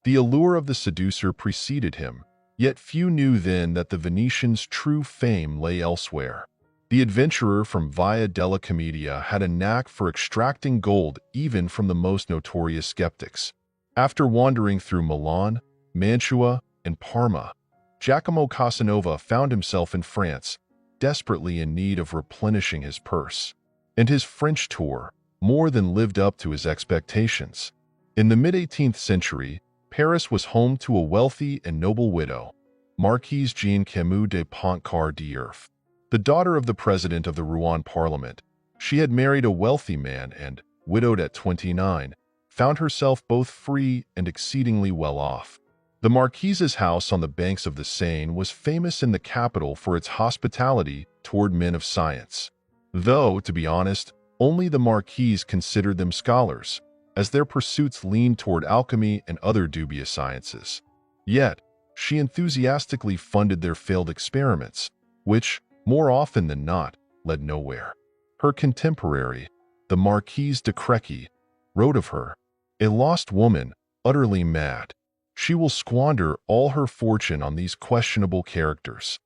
The allure of the seducer preceded him, yet few knew then that the Venetian's true fame lay elsewhere. The adventurer from Via della Commedia had a knack for extracting gold even from the most notorious skeptics. After wandering through Milan, Mantua, and Parma, Giacomo Casanova found himself in France, desperately in need of replenishing his purse. And his French tour more than lived up to his expectations. In the mid-18th century, Paris was home to a wealthy and noble widow, Marquise Jeanne Camus de Pontcarré d'Urf. The daughter of the president of the Rouen Parliament, she had married a wealthy man and, widowed at 29, found herself both free and exceedingly well off. The Marquise's house on the banks of the Seine was famous in the capital for its hospitality toward men of science. Though, to be honest, only the Marquise considered them scholars, as their pursuits leaned toward alchemy and other dubious sciences. Yet, she enthusiastically funded their failed experiments, which, more often than not, led nowhere. Her contemporary, the Marquise de Créquy, wrote of her, "A lost woman, utterly mad. She will squander all her fortune on these questionable characters."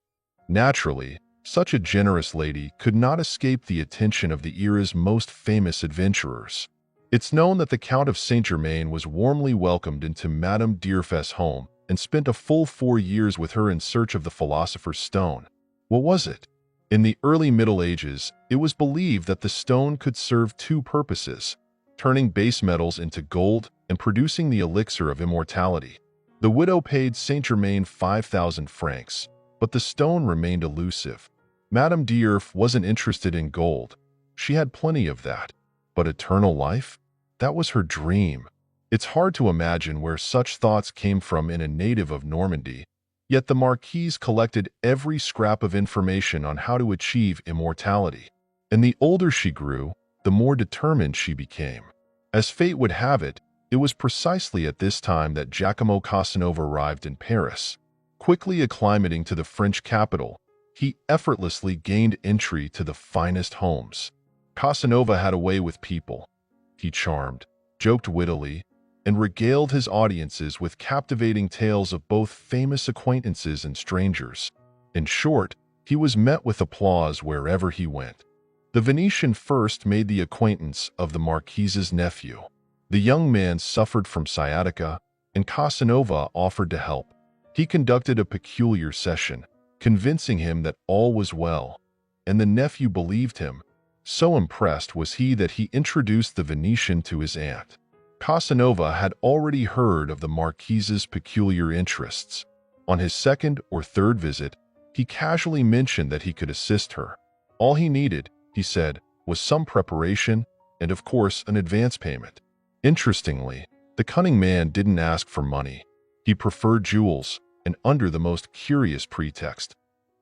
Naturally, such a generous lady could not escape the attention of the era's most famous adventurers. It's known that the Count of Saint-Germain was warmly welcomed into Madame d'Urf's home and spent a full 4 years with her in search of the philosopher's stone. What was it? In the early Middle Ages, it was believed that the stone could serve two purposes, turning base metals into gold and producing the elixir of immortality. The widow paid Saint-Germain 5,000 francs, but the stone remained elusive. Madame d'Urf wasn't interested in gold. She had plenty of that. But eternal life? That was her dream. It's hard to imagine where such thoughts came from in a native of Normandy. Yet the Marquise collected every scrap of information on how to achieve immortality. And the older she grew, the more determined she became. As fate would have it, it was precisely at this time that Giacomo Casanova arrived in Paris. Quickly acclimating to the French capital, he effortlessly gained entry to the finest homes. Casanova had a way with people. He charmed, joked wittily, and regaled his audiences with captivating tales of both famous acquaintances and strangers. In short, he was met with applause wherever he went. The Venetian first made the acquaintance of the Marquise's nephew. The young man suffered from sciatica, and Casanova offered to help. He conducted a peculiar session, convincing him that all was well, and the nephew believed him. So impressed was he that he introduced the Venetian to his aunt. Casanova had already heard of the Marquise's peculiar interests. On his second or third visit, he casually mentioned that he could assist her. All he needed, he said, was some preparation and, of course, an advance payment. Interestingly, the cunning man didn't ask for money. He preferred jewels, and under the most curious pretext.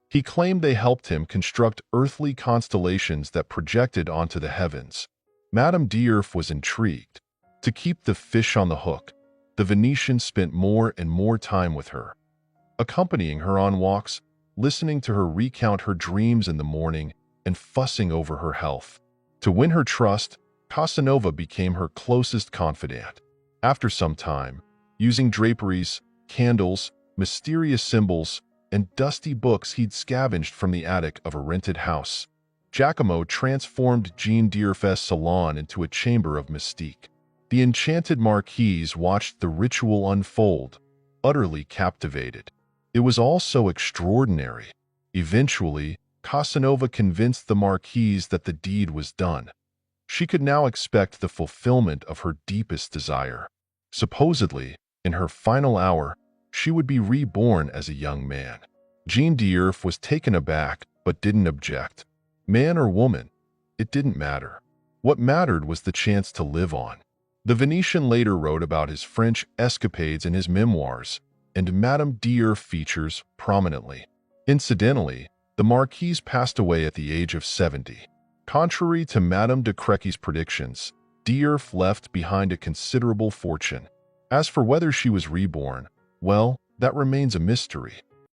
He claimed they helped him construct earthly constellations that projected onto the heavens. Madame d'Urf was intrigued. To keep the fish on the hook, the Venetian spent more and more time with her, accompanying her on walks, listening to her recount her dreams in the morning, and fussing over her health. To win her trust, Casanova became her closest confidant. After some time, using draperies, candles, mysterious symbols, and dusty books he'd scavenged from the attic of a rented house, Giacomo transformed Jeanne d'Urf's salon into a chamber of mystique. The enchanted Marquise watched the ritual unfold, utterly captivated. It was all so extraordinary. Eventually, Casanova convinced the Marquise that the deed was done. She could now expect the fulfillment of her deepest desire. Supposedly, in her final hour, she would be reborn as a young man. Jeanne d'Urf was taken aback, but didn't object. Man or woman, it didn't matter. What mattered was the chance to live on. The Venetian later wrote about his French escapades in his memoirs, and Madame d'Urf features prominently. Incidentally, the Marquise passed away at the age of 70. Contrary to Madame de Créquy's predictions, d'Urf left behind a considerable fortune. As for whether she was reborn, well, that remains a mystery.